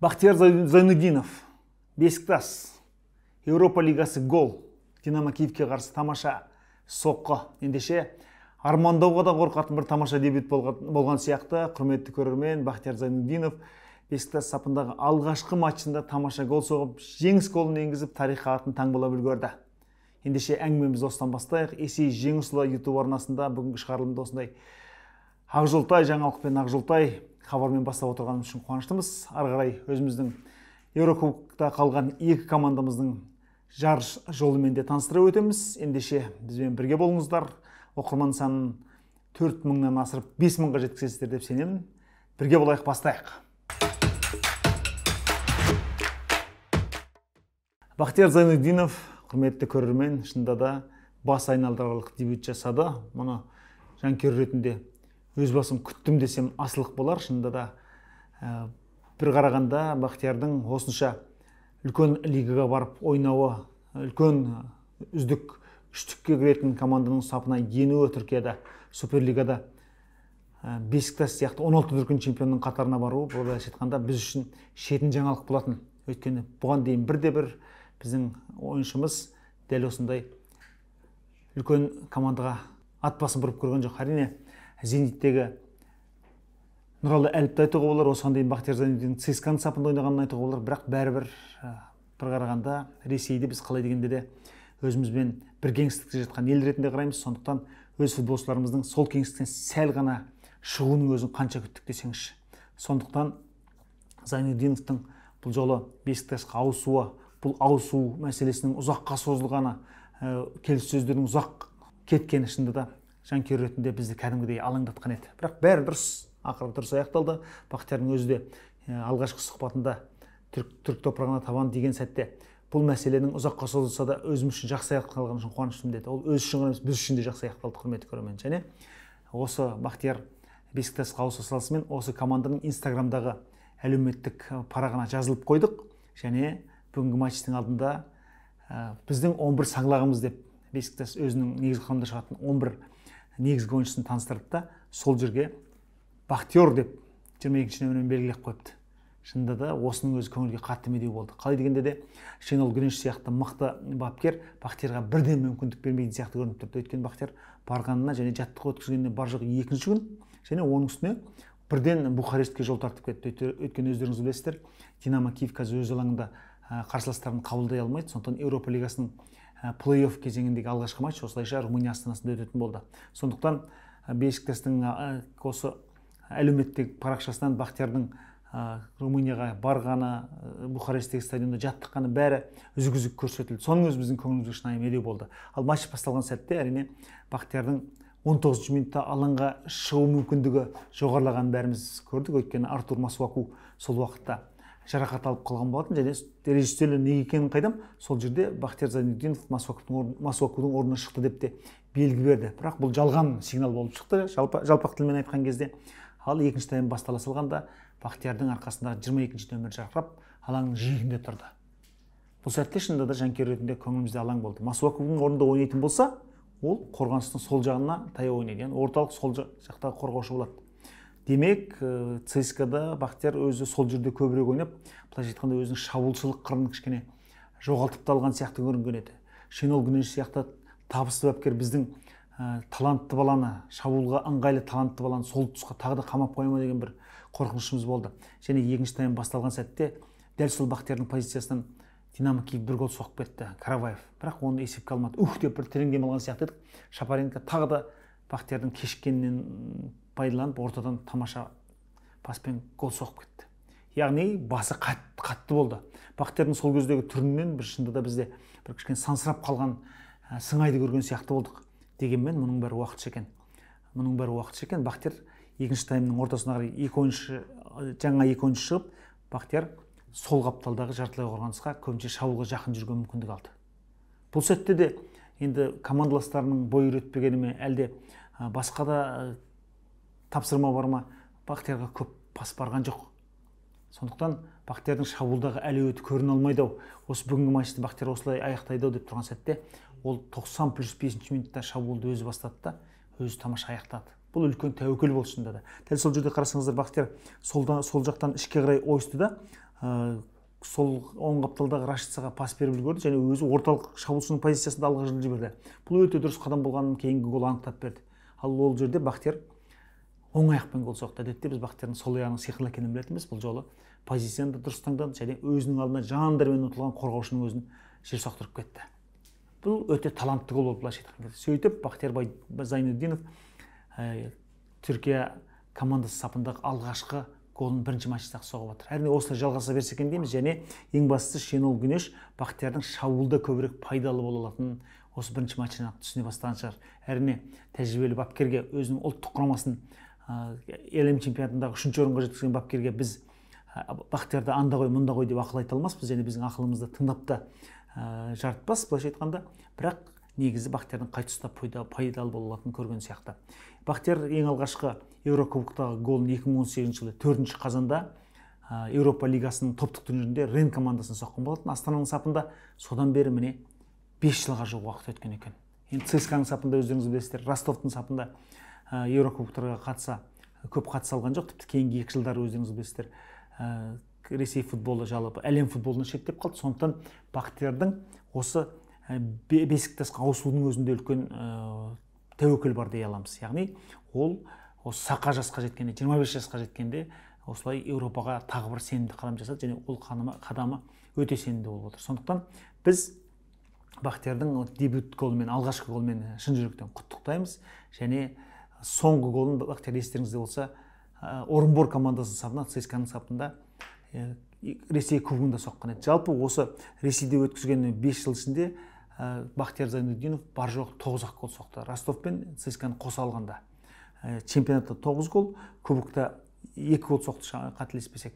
Бахтияр Зайнудинов, Бесикташ, Еуропа лигасы гол, Динамо Киевке қарсы тамаша соққы. Ендеше армандауға да қорқатын бір тамаша дебют болған сияқты. Құрметті көрермен, Бахтияр Зайнудинов Бесикташ сапындағы алғашқы матчында тамаша гол соғып, жеңіс голын енгізіп, тарихқа атын таңбалап үлгерді. Ендеше әңгімемізді осыдан бастайық. Есей Жеңісұлы YouTube арнасында бүгінгі шығарылымда осындай Ақжолтай жаңалықпен Ақжолтай хабармен бастап отырғанымыз үшін қуаныштымыз. Ары қарай өзіміздің Еурокубокта қалған екі командамыздың жарыс жолымен де таныстыра өтеміз. Ендеше бізбен бірге болыңыздар. Оқырман санын 4000-нан асырып 5000-ға жеткізесіздер деп сенемін. Бірге болайық, бастайық. Бахтияр Зайнудинов, құрметті көрермен, шынында да бас айналдырарлық дебют жасады. Мұны жанкүйер ретінде өз басым күттім десем асылық болар. Шынында да бір қарағанда Бахтиярдың осынша үлкен лигаға барып ойнауы, үлкен үздік үштікке кіретін команданың сапына енуі, Түркияда Суперлигада Бесикташ сияқты 16 дүркін чемпионның қатарына баруы, былайша айтқанда біз үшін шетін жаңалық болатын. Өйткені бұған дейін бірде-бір біздің ойыншымыз дәл осындай үлкен командаға ат басын бұрып көрген жоқ. Әрине Зениттегі Нұралы Әліпті айтуға болар, осыған дейін Бахтияр Зайнудинов ЦСКАның сапында ойнағанын айтуға болар, бірақ бәрібір бір қарағанда Ресейде біз қалай дегенде де өзімізбен бір кеңістікте жатқан ел ретінде қараймыз. Сондықтан өз футболшыларымыздың сол кеңістіктен сәл ғана шығуының өзін қанша күттік десеңізші. Сондықтан Зайнудиновтың бұл жолы Бесикташқа ауысуы, бұл ауысу мәселесінің ұзаққа созылғаны, келіссөздердің ұзақ кеткені шынында да жанкүйер ретінде бізді кәдімгідей алаңдатқан еді. Бірақ бәрі дұрыс, ақыры дұрыс аяқталды. Бахтиярдың өзі де алғашқы сұхбатында түрік топырағына табан деген сәтте бұл мәселенің ұзаққа созылса да өзім үшін жақсы аяқталғаны үшін қуаныштымын деді. Ол өз үшін емес, біз үшін де жақсы аяқталды, құрметті көрермен. Және осы Бахтияр Бесикташқа ауыса салысымен осы команданың Инстаграмдағы әлеуметтік парағына жазылып қойдық. Және бүгінгі матчтың алдында біздің 11 саңлағымыз деп Бесикташ өзінің негізгі құрамында шығатын 11 негізгі ойыншысын таныстырды да, сол жерге Бахтияр деп 22-ші нөмірмен белгілеп қойыпты. Шынында да осының өзі көңілге қатты медеу болды. Қалай дегенде де Шенол Гүнеш сияқты мықты бапкер Бахтиярға бірден мүмкіндік бермейтін сияқты көрініп тұрды. Өйткені Бахтияр барғанына және жаттығу өткізгеніне бар жоқ екінші күн, және оның үстіне бірден Бухарестке жол тартып кетті. Өйткені өздеріңіз білесіздер, Динамо Киев қазір өз алаңында қарсыластарын қабылдай алмайды. Сондықтан Еуропа лигасының плей-офф кезеңіндегі алғашқы матч осылайша Румыния астанасында өтетін болды. Сондықтан Бесикташтың осы әлеуметтік парақшасынан Бахтиярдың Румынияға барғаны, Бухаресттегі стадионда жаттыққаны бәрі үзік-үзік көрсетілді. Соның өзі біздің көңілімізге шынайы медеу болды. Ал матч басталған сәтте әрине Бахтиярдың 19 минутта алаңға шығу мүмкіндігі жоғарылағанын бәріміз көрдік. Өйткені Артур Масуаку сол уақытта жарақат алып қалған болатын, және режиссерлер неге екенін қайдам, сол жерде Бахтияр Зайнудинов Масуакудың орнына шықты деп те белгі берді. Бірақ бұл жалған сигнал болып шықты, жалпақ тілмен айтқан кезде. Ал екінші тайм бастала салғанда Бахтиярдың арқасындағы 22-ші нөмір жарқырап, алаңның жиегінде тұрды. Бұл сәтте шынында да жанкүйер ретінде көңілімізде алаң болды. Масуакудың орнында ойнайтын болса, ол қорғаныстың сол жағына таяу ойнайды, яғни орталық сол жақтағы қорғаушы болады. Демек, ЦСКАда Бахтияр өзі сол жерде көбірек ойнап, былайша айтқанда өзінің шабуылшылық қырын кішкене жоғалтып алған сияқты көрінген еді. Шенол Гүнеш сияқты табысты бапкер біздің талантты баланы, шабуылға ыңғайлы талантты баланы сол тұсқа тағы да қамап қоя ма деген бір қорқынышымыз болды. Және екінші тайм басталған сәтте дәл сол Бахтиярдың позициясынан Динамо Киев бір гол соғып кетті, Караваев. Бірақ оны есепке алмады. Деп бір тереңдем алған сияқты едік. Шапаренко тағы да Бахтиярдың кешіккенінен пайдаланып, ортадан тамаша паспен гол соғып кетті. Яғни басы қатты болды. Бахтиярдың сол кездегі түрінен бір шынында да бізде бір кішкене сансырап қалған сыңайды көрген сияқты болдық. Дегенмен мұның бәрі уақытша екен. Бахтияр екінші таймның ортасына қарай жаңа екі ойыншы шығып, Бахтияр сол қапталдағы жартылай қорғанысқа көбінше шабуылға жақын жүрген мүмкіндік алды. Бұл сәтте де енді командаластарының бой үйретпегені ме, әлде басқа да тапсырма бар ма, Бахтиярға көп пас барған жоқ. Сондықтан Бахтиярдың шабуылдағы әлеуеті көріне алмайды. Осы бүгінгі матчты Бахтияр осылай аяқтайды деп тұрған сәтте, ол 90+5 минутта шабуылды өзі бастады да, өзі тамаша аяқтады. Бұл үлкен тәуекел болды шынында да. Дәл сол жерде қарасаңыздар, Бахтияр сол жақтан ішке қарай ойысты да, сол оң қапталдағы Рашицаға пас беріп үлгерді және өзі орталық шабуылшының позициясында алға жылжып жіберді. Бұл өте дұрыс қадам болғанын кейінгі гол анықтап берді. Ал ол жерде Бақтияр оң аяқпен гол соқты. Әдетте біз Бақтиярдың сол аяғының сиқырлы екенін білетінбіз. Бұл жолы позицияны да дұрыс таңдады және өзінің алдына жандырмен ұтылған қорғаушының өзін жер соқтырып кетті. Бұл өте талантты гол болып былайша айтқан кезде. Сөйтіп Бақтияр Зайнутдинов Түркия командасы сапындағы алғашқы голын бірінші матчта соғып отыр. Әрине осылай жалғаса берсе екен дейміз және ең бастысы Шенол Күнеш Бақтиярдың шабуылда көбірек пайдалы бола алатынын осы бірінші матчынан түсіне бастаған шығар. Әрине тәжірибелі бапкерге өзінің ұлттық құрамасын әлем чемпионатындағы 3-ші орынға жеткізген бапкерге біз Бақтиярды анда қой, мұнда қой деп ақыл айта алмаспыз және біздің ақылымызды тыңдап та жарытпас былайша айтқанда, бірақ негізі Бақтиярдың қай тұста пайдалы бола алатынын көрген сияқты. Бақтияр ең алғашқы Еурокубоктағы голын 2018 жылы 4-ші қазанда Еуропа лигасының топтық турнирінде Рен командасына соққан болатын. Астананың сапында содан бері міне 5 жылға жуық уақыт өткен екен. Енді ЦСКАның сапында өздеріңіз білесіздер, Ростовтың сапында Еурокубоктарға көп қатыса алған жоқ. Тіпті кейінгі 2 жылдары өздеріңіз білесіздер, Ресей футболы жалпы әлем футболына шектеп қалды. Сондықтан Бақтиярдың осы бесік тасқа ауысудың өзінде үлкен тәуекел бар дей аламыз. Яғни ол осы сақа жасқа жеткенде, 25 жасқа жеткенде осылай Еуропаға тағы бір сенімді қадам жасады және ол қадамы өте сенімді болып отыр. Сондықтан біз Бақтиярдың дебют голымен, алғашқы голымен шын жүректен құттықтаймыз және соңғы голын Бақтияр естеріңізде болса Орынбор командасының сапында, ЦСКАның сапында Ресей кубогында соққан еді. Жалпы осы Ресейде өткізген 5 жыл ішінде Бақтияр Зайнутдинов бар жоқ 9 гол соқты. Ростов пен ЦСКАны қоса алғанда. Чемпионатта 9 гол, кубокта 2 гол соқты қателеспесек.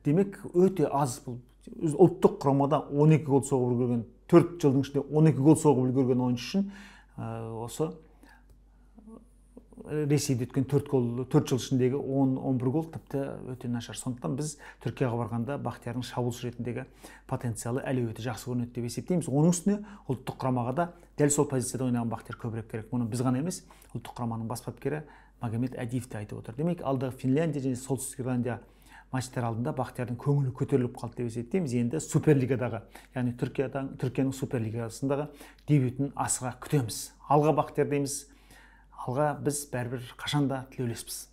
Демек өте аз. Ұлттық құрамада 12 гол соғып үлгерген, 4 жылдың ішінде 12 гол соғып үлгерген ойыншы үшін осы Ресейде өткен 4 жыл ішіндегі 10-11 гол тіпті өте нашар. Сондықтан біз Түркияға барғанда Бақтиярдың шабуылшы ретіндегі потенциалы әлеуеті жақсы көрінеді деп есептейміз. Оның үстіне ұлттық құрамаға да дәл сол позицияда ойнаған Бақтияр көбірек керек. Мұны біз ғана емес, ұлттық құраманың бас бапкері Магомед Адиев те айтып отыр. Демек, алдағы Финляндия және Солтүстік Ирландия матчтар алдында Бақтиярдың көңілі көтеріліп қалды деп есептейміз. Енді Суперлигадағы, яғни Түркияның Суперлигасындағы дебютін асыға күтеміз. Алға Бақтияр дейміз. Алға біз бәрібір қашанда тілеулеспіз.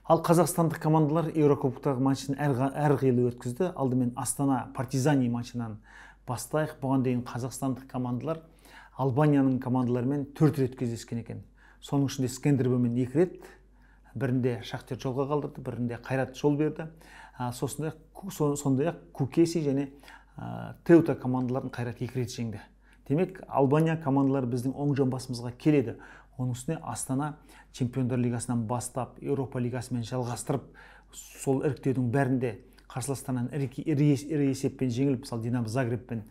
Ал қазақстандық командалар Еурокубоктағы матчын әрқилы өткізді. Алдымен Астана Партизани матчынан бастайық. Бұған дейін қазақстандық командалар Албанияның командаларымен 4 рет кездескен екен. Соның ішінде Скендербемен 2 рет, бірінде Шахтер жолға қалдырды, бірінде Қайрат жол берді. Сондай-ақ Кукеси және Теута командаларын Қайрат 2 рет жеңді. Демек, Албания командалары біздің оң жамбасымызға келеді. Оның үстіне Астана Чемпиондар лигасынан бастап, Еуропа лигасымен жалғастырып, сол іріктеудің бәрінде қарсыластарынан ірі есеппен жеңіліп, мысалы Динамо Загреб пен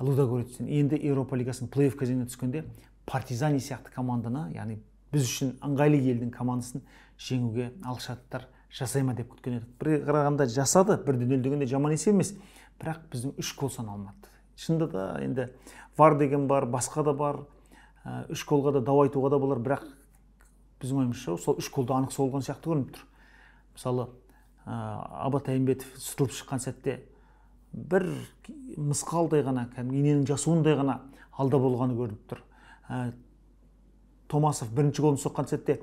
Лудогорецтен, енді Еуропа лигасының плей-офф кезеңіне түскенде Партизани сияқты команданы, яғни біз үшін ыңғайлы елдің командасын жеңуге алғышарттар жасай ма деп күткен едік. Бір қарағанда жасады, 1-0 дегенде жаман есеп емес, бірақ біздің 3 гол саналмады. Шынында да енді вар деген бар, басқа да бар, 3 голға да дау айтуға да болар, бірақ біздің ойымызша сол 3 голда анық соғылған сияқты көрініп тұр. Мысалы, Абат Айымбетов сұтылып шыққан сәтте бір мысқалдай ғана, иненің жасуындай ғана алда болғаны көрініп тұр. Томасов бірінші голын соққан сәтте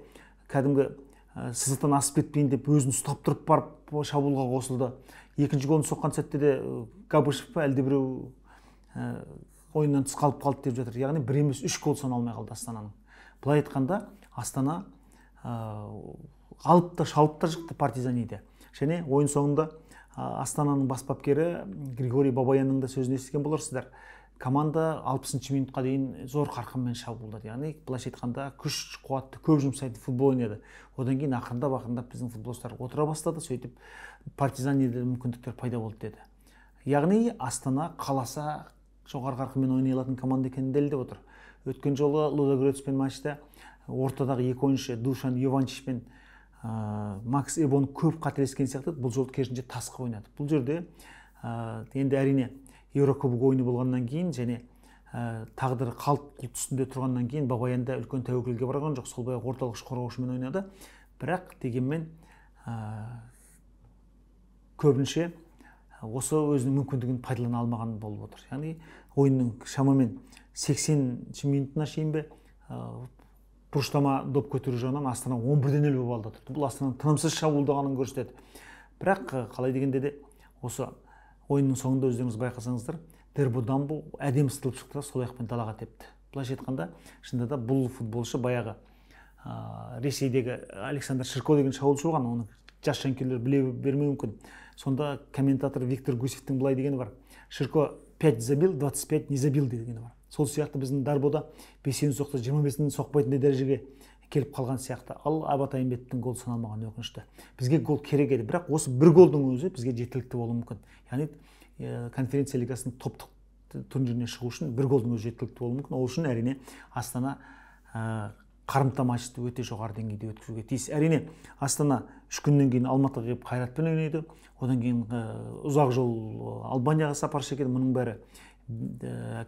кәдімгі сызықтан асып кетпейін деп өзін ұстап тұрып барып шабуылға қосылды. Екінші голын соққан сәтте де Габышев па әлде біреу ойыннан тыс қалып қалды деп жатыр. Яғни 1 емес 3 гол саналмай қалды Астананың. Былай айтқанда Астана алып та шалып та шықты Партизаниде. Және ойын соңында Астананың бас бапкері Григорий Бабаянның да сөзін естіген боларсыздар. Команда 60-ші минутқа дейін зор қарқынмен шабуылдады. Яғни былайша айтқанда күш қуатты көп жұмсайтын футбол ойнады. Одан кейін ақырындап біздің футболшылар отыра бастады, сөйтіп Партизаниде мүмкіндіктер пайда болды деді. Яғни Астана қаласа жоғары қарқынмен ойнай алатын команда екенін дәлелдеп отыр. Өткен жолы Лудогорецпен матчта ортадағы 2 ойыншы Душан Йованчич пен Макс Эбон көп қателескен сияқты, бұл жолы керісінше тасқа ойнады. Бұл жерде енді әрине Еурокубок ойыны болғаннан кейін және тағдыры қалт құлт үстінде тұрғаннан кейін Бабаян да үлкен тәуекелге барған жоқ. Сол баяғы орталық қорғаушымен ойнады. бірақ дегенмен көбінше осы өзінің мүмкіндігін пайдалана алмаған болып отыр. Яғни ойынның шамамен 80 минутына шейін бе бұрыштама доп көтеру жағынан Астана 11-0 болып алда тұрды. Бұл Астананың тынымсыз шабуылдағанын көрсетеді. Бірақ қалай дегенде де осы ойынның соңында өздеріңіз байқасаңыздар, Дербо Дамбо әдемі сытылып шықты, сол аяқпен далаға тепті. Былайша айтқанда, шынында да бұл футболшы баяғы Ресейдегі Александр Ширко деген шабуылшы болған, оны жас жанкүйерлер біле бермеуі мүмкін. Сонда комментатор Виктор Гусевтің былай дегені бар: Ширко 5 забил, 25 не забил дегені бар. Сол сияқты біздің Дарбода 5-ін соқты, 25-ін соқпайтын дәрежеге келіп қалған сияқты. Ал Абат Айымбетовтің гол саналмаған, өкінішті. Бізге гол керек еді, бірақ осы бір голдың өзі бізге жеткілікті болуы мүмкін. Яғни конференция лигасының топтық турниріне шығу үшін бір голдың өзі жеткілікті болуы мүмкін. Ол үшін әрине Астана қарымта матчты өте жоғары деңгейде өткізуге тиіс. Әрине Астана 3 күннен кейін Алматыға келіп Қайратпен ойнайды. Одан кейін ұзақ жол Албанияға сапар шекеді. Мұның бәрі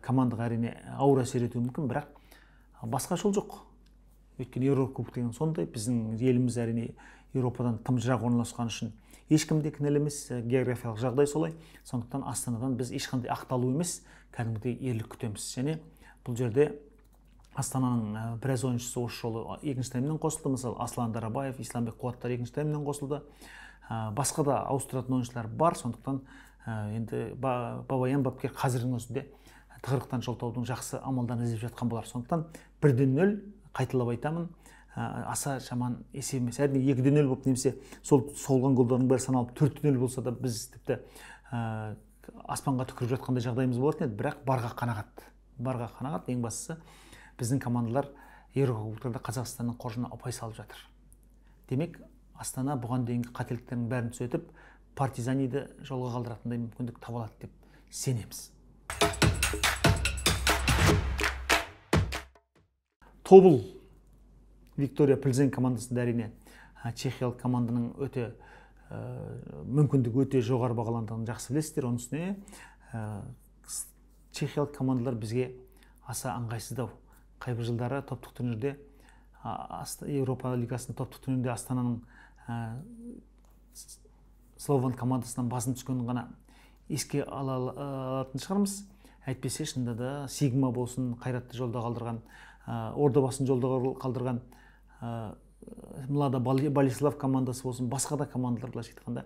командаға әрине ауыр әсер етуі мүмкін, бірақ басқа жол жоқ. Өйткені Еурокубок деген сондай, біздің еліміз әрине Еуропадан тым жырақ орналасқан үшін ешкім де кінәлі емес, географиялық жағдай солай. Сондықтан Астанадан біз ешқандай ақталу емес, кәдімгідей ерлік күтеміз. Және бұл жерде Астананың біраз ойыншысы осы жолы екінші таймнан қосылды. Мысалы, Аслан Дарабаев, Исламбек Қуаттар екінші таймнан қосылды. Басқа да ауыстыратын ойыншылар бар. Сондықтан енді Бабаян бапкер қазірдің өзінде тығырықтан жолтаудың жақсы амалдарын іздеп жатқан болар. Сондықтан 1-0 қайталап айтамын, аса жаман есеп емес. Әрине 2-0 болып немесе солған голдардың бәрі саналып 4-0 болса да біз тіпті аспанға түкіріп жатқандай жағдайымыз болатын еді, бірақ барға қанағат. Барға қанағат, ең бастысы біздің командалар Еурокубоктарда Қазақстанның қоржынына ұпай салып жатыр. Демек, Астана бұған дейінгі қателіктердің бәрін түзетіп, Партизаниді жолға қалдыратындай мүмкіндік таба алады деп сенеміз. Тобыл Виктория Плзен командасында әрине чехиялық команданың өте мүмкіндігі өте жоғары бағаландығын жақсы білесіздер. Оның үстіне чехиялық командалар бізге аса ыңғайсыздау. Қайбір жылдары топтық турнирде Еуропа лигасының топтық турнирде Астананың Слован командасынан басым түскенін ғана еске алатын шығармыз. Әйтпесе шынында да Сигма болсын, Қайратты жолда қалдырған, Ордабасын жолда қалдырған Млада Болеслав командасы болсын, басқа да командалар былайша айтқанда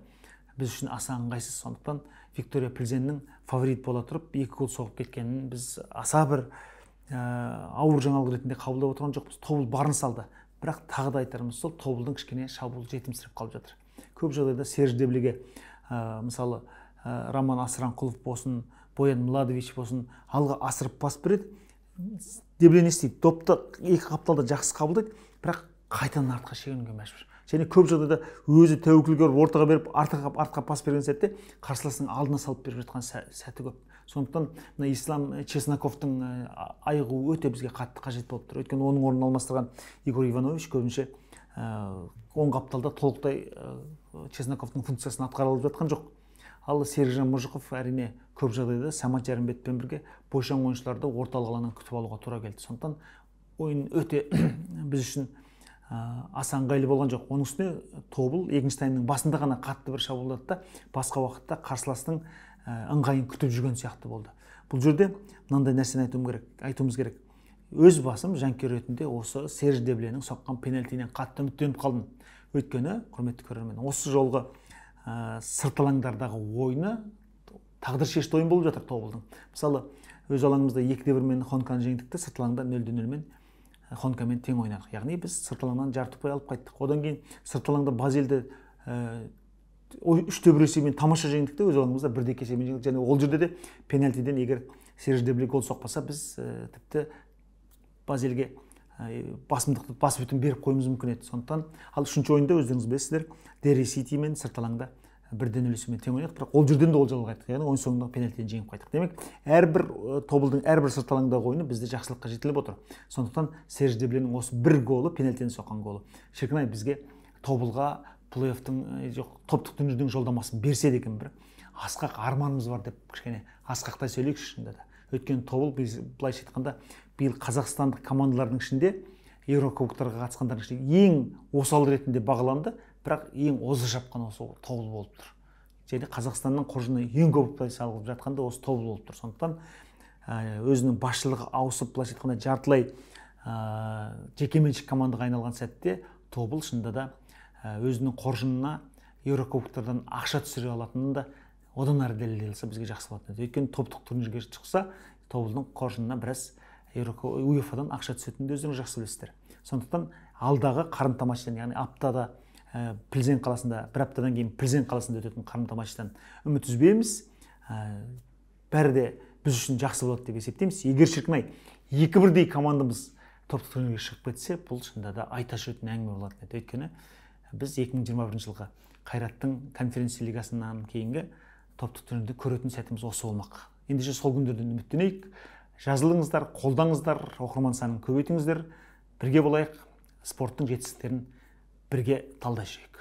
біз үшін аса ыңғайсыз. Сондықтан Виктория Плзеннің фаворит бола тұрып 2 гол соғып кеткенін біз аса бір ауыр жаңалық ретінде қабылдап отырған жоқпыз. Тобыл барын салды, бірақ тағы да айтарымыз сол, Тобылдың кішкене шабуылы жетімсіреп қалып жатыр. Көп жағдайда Серж Деблеге мысалы Роман Асыранқұлов болсын, Боян Младович болсын, алға асырып пас береді. Дебле не істейді? Допты 2 қапталда жақсы қабылдайды, бірақ қайтадан артқа шегінуге мәжбүр. Және көп жағдайда өзі тәуекелге ортаға беріп, артқа пас берген сәтте қарсыластың алдына салып беріп жатқан сәті көп. Сондықтан Ислам Чесноковтың айығуы өте бізге қатты қажет болып тұр. Өйткені оның орнын алмастырған Игорь Иванович көбінше оң қапталда толықтай Чесноковтың функциясын атқара алып жатқан жоқ. Ал Сержан Мұжықов әрине көп жағдайда Самат Жарымбетпен бірге бойшаң ойыншыларды орталық алаңнан күтіп алуға тура келді. Сондықтан ойын өте біз үшін аса ыңғайлы болған жоқ. Оның үстіне Тобыл екінші таймның басында ғана қатты бір шабуылдады да, басқа уақытта қарсыластың ыңғайын күтіп жүрген сияқты болды. Бұл жерде мынандай нәрсені айтуымыз керек. Өз басым жанкүйер ретінде осы Серж Дебленің соққан пенальтинен қатты үміттеніп қалдым. Өйткені, құрметті көрермен, осы жолғы сырт алаңдардағы ойыны тағдыр шешті ойын болып жатыр Тобылдың. Мысалы, өз алаңымызда 2-1 Хонканы жеңдік, сырт алаңда 0-0 Хонкамен тең ойнадық. Яғни біз сырт алаңнан жарты ұпай алып қайттық. Одан кейін сырт алаңда Базелді 3-1 есебімен тамаша жеңдік, өз алаңымызда 1-2 есебімен жеңдік. Және ол жерде де пенальтиден егер Серж Дебле гол соқпаса, біз тіпті Базелге басымдықты басып өтін беріп қойымыз мүмкін еді. Сондықтан ал үшінші ойында өздеріңіз білесіздер, Дерри Ситимен сырт алаңда 1-0 есебімен тең ойнадық, бірақ ол жерден де олжалы қайттық. Яғни ойын соңында пенальтиден жеңіп қайттық. Демек, Тобылдың әрбір сырт алаңдағы ойыны бізді жақсылыққа жетелеп отыр. Сондықтан Серж Дебленің осы бір голы пенальтиден соққан голы. Шіркін-ай, бізге Тобылға топтық турнирдің жолдамасын берсе деген бір асқақ арманымыз бар деп кішкене асқақтай сөйлейікші шынында да. Өйткені Тобыл былайша айтқанда биыл қазақстандық командалардың ішінде Еурокубоктарға қатысқандардың ішінде ең осал ретінде бағаланды, бірақ ең озы шапқан осы Тобыл болып тұр. Және Қазақстанның қоржынына ең көп ұпай салып жатқанда осы Тобыл болып тұр. Сондықтан өзінің басшылығы ауысып, былайша айтқанда жартылай жекеменшік командаға айналған сәтте Тобыл шынында да өзінің қоржынына Еурокубоктардан ақша түсіре алатынын да одан әрі дәлелдесе бізге жақсы болатын еді. Өйткені топтық турнирге шықса, Тобылдың қоржынына біраз УЕФАдан ақша түсетінін өздеріңіз жақсы білесіздер. Сондықтан алдағы қарымта матчтан, яғни аптада Плзен қаласында, бір аптадан кейін Плзен қаласында өтетін қарымта матчтан үміт үзбейміз. Бәрі де біз үшін жақсы болады деп есептейміз. Егер шіркін-ай 2-1 командамыз топтық турнирге шығып кетсе, бұл шынында да айта жүретін әңгіме болатын еді. Өйткені біз 2021 жылғы Қайраттың конференция лигасынан кейінгі топтық турнирді көретін сәтіміз осы болмақ. Ендеше сол күндерден үміттенейік. Жазылыңыздар, қолдаңыздар, оқырман санын көбейтіңіздер. Бірге болайық, спорттың жетістіктерін бірге талдай жүрейік.